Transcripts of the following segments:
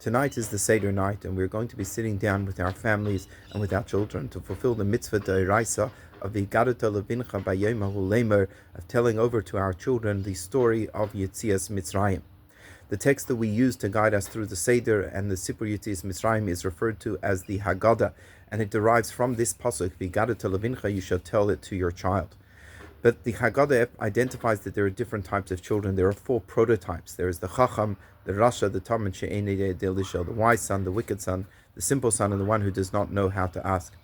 Tonight is the Seder night, and we're going to be sitting down with our families and with our children to fulfill the mitzvah d'oraisa of V'higadarta levincha b'yom hahu lemer, of telling over to our children the story of Yetzias Mitzrayim. The text that we use to guide us through the Seder and the Sipur Yetzias Mitzrayim is referred to as the Haggadah, and it derives from this pasuk, V'higadarta levincha, you shall tell it to your child. But the Haggadah identifies that there are different types of children. There are 4 prototypes. There is the Chacham, the Rasha, the Tam, and She'ein Yedei, the wise son, the wicked son, the simple son, and the one who does not know how to ask.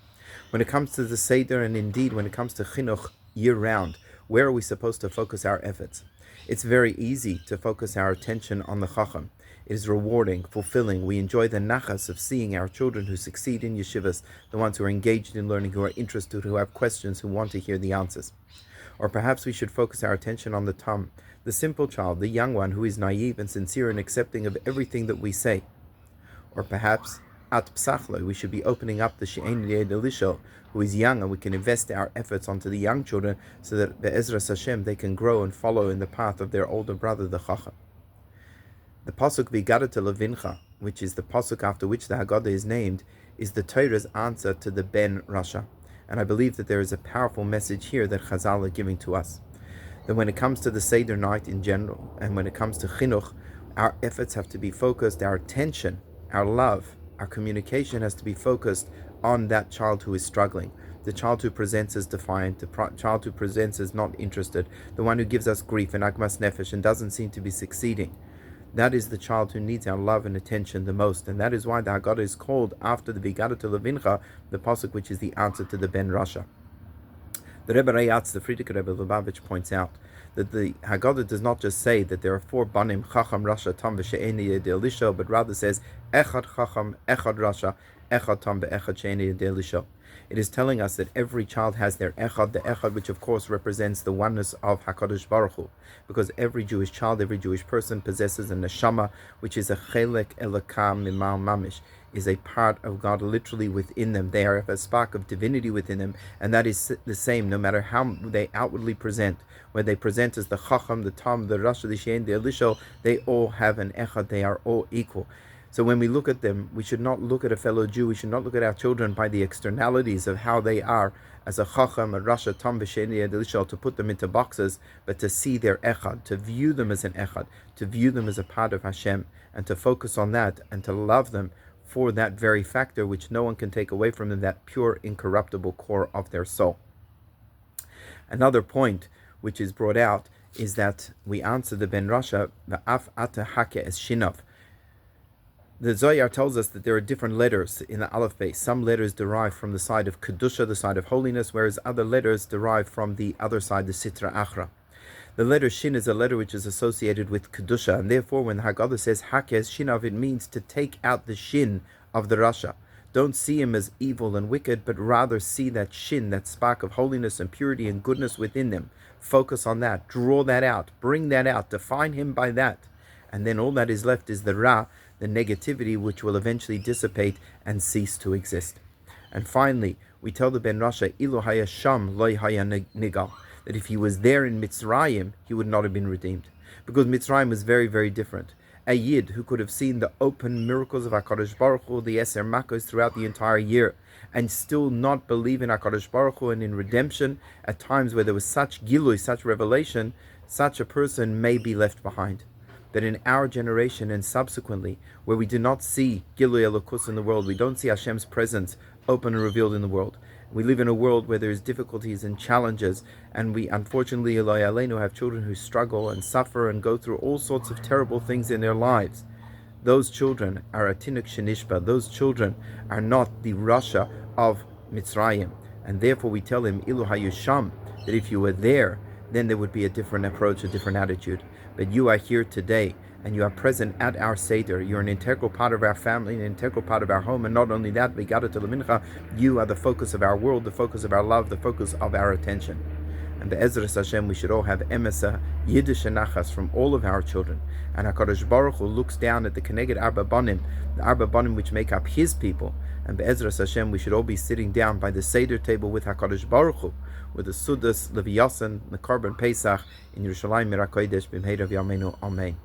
When it comes to the Seder, and indeed when it comes to Chinuch year-round, where are we supposed to focus our efforts? It's very easy to focus our attention on the Chacham. It is rewarding, fulfilling. We enjoy the nachas of seeing our children who succeed in yeshivas, the ones who are engaged in learning, who are interested, who have questions, who want to hear the answers. Or perhaps we should focus our attention on the Tam, the simple child, the young one who is naive and sincere and accepting of everything that we say. Or perhaps at Psachlo, we should be opening up the She'ein Yedei, who is young, and we can invest our efforts onto the young children so that Be'ezras Hashem they can grow and follow in the path of their older brother, the Chacham. The pasuk V'higadarta levincha, which is the pasuk after which the Haggadah is named, is the Torah's answer to the Ben Rasha. And I believe that there is a powerful message here that Chazal are giving to us. That when it comes to the Seder night in general, and when it comes to Chinuch, our efforts have to be focused, our attention, our love, our communication has to be focused on that child who is struggling, the child who presents as defiant, the child who presents as not interested, the one who gives us grief and agmas nefesh and doesn't seem to be succeeding. That is the child who needs our love and attention the most, and that is why the Haggadah is called, after the V'higadarta levincha, the pasuk which is the answer to the Ben Rasha. The Rebbe Rayatz, the Frierdiker Rebbe Lubavitch, points out that the Haggadah does not just say that there are 4 banim, Chacham, Rasha, Tam, v'She'ein Yedei, but rather says Echad Chacham, Echad Rasha, Echad Tam, v'Echad She'ein Yedei. It is telling us that every child has their Echad, the Echad which of course represents the oneness of HaKadosh Baruch Hu, because every Jewish child, every Jewish person possesses a neshama, which is a Chelek Elokam Mimal Mamish, is a part of God literally within them. They have a spark of divinity within them, and that is the same no matter how they outwardly present. When they present as the Chacham, the Tam, the Rasha, the She'ein, the Elisho, they all have an Echad, they are all equal. So when we look at them, we should not look at a fellow Jew, we should not look at our children by the externalities of how they are as a Chacham, a Rasha, Tam, She'ein, Elisho, to put them into boxes, but to see their Echad, to view them as an Echad, to view them as a part of Hashem, and to focus on that, and to love them for that very factor which no one can take away from them, that pure, incorruptible core of their soul. Another point which is brought out is that we answer the Ben Rasha, V'af ata hake es shinav. The Zohar tells us that there are different letters in the Aleph Beis. Some letters derive from the side of Kedusha, the side of holiness, whereas other letters derive from the other side, the Sitra Achra. The letter Shin is a letter which is associated with Kedusha, and therefore when the Haggadah says Hakez Shinav, it means to take out the Shin of the Rasha. Don't see him as evil and wicked, but rather see that Shin, that spark of holiness and purity and goodness within them. Focus on that, draw that out, bring that out, define him by that. And then all that is left is the Ra, the negativity, which will eventually dissipate and cease to exist. And finally, we tell the Ben Rasha, Ilu haya sham lo haya nigal, that if he was there in Mitzrayim, he would not have been redeemed. Because Mitzrayim was very, very different. A Yid who could have seen the open miracles of HaKadosh Baruch Hu, the Eser Makos throughout the entire year, and still not believe in HaKadosh Baruch Hu and in redemption, at times where there was such gilui, such revelation, such a person may be left behind. That in our generation and subsequently, where we do not see Gilui Elokus in the world, we don't see Hashem's presence open and revealed in the world. We live in a world where there's difficulties and challenges, and we unfortunately, Eloi Aleinu, have children who struggle and suffer and go through all sorts of terrible things in their lives. Those children are Atinuk Shenishba. Those children are not the Rasha of Mitzrayim, and therefore we tell him, Ilu Hayusham, that if you were there, then there would be a different approach, a different attitude. But you are here today, and you are present at our Seder. You're an integral part of our family, an integral part of our home, and not only that, V'higadarta levincha, you are the focus of our world, the focus of our love, the focus of our attention. And Be'ezras Hashem, we should all have emesa, Yiddish and nachas from all of our children. And HaKadosh Baruch Hu looks down at the Keneged Arba Banim, the Arba Banim which make up His people. And Be'ezras Hashem, we should all be sitting down by the Seder table with HaKadosh Baruch Hu, with the Sudas, Leviyasan, the Korban Pesach, in Yerushalayim Mirakodesh, B'mheirav Yameinu, Amen.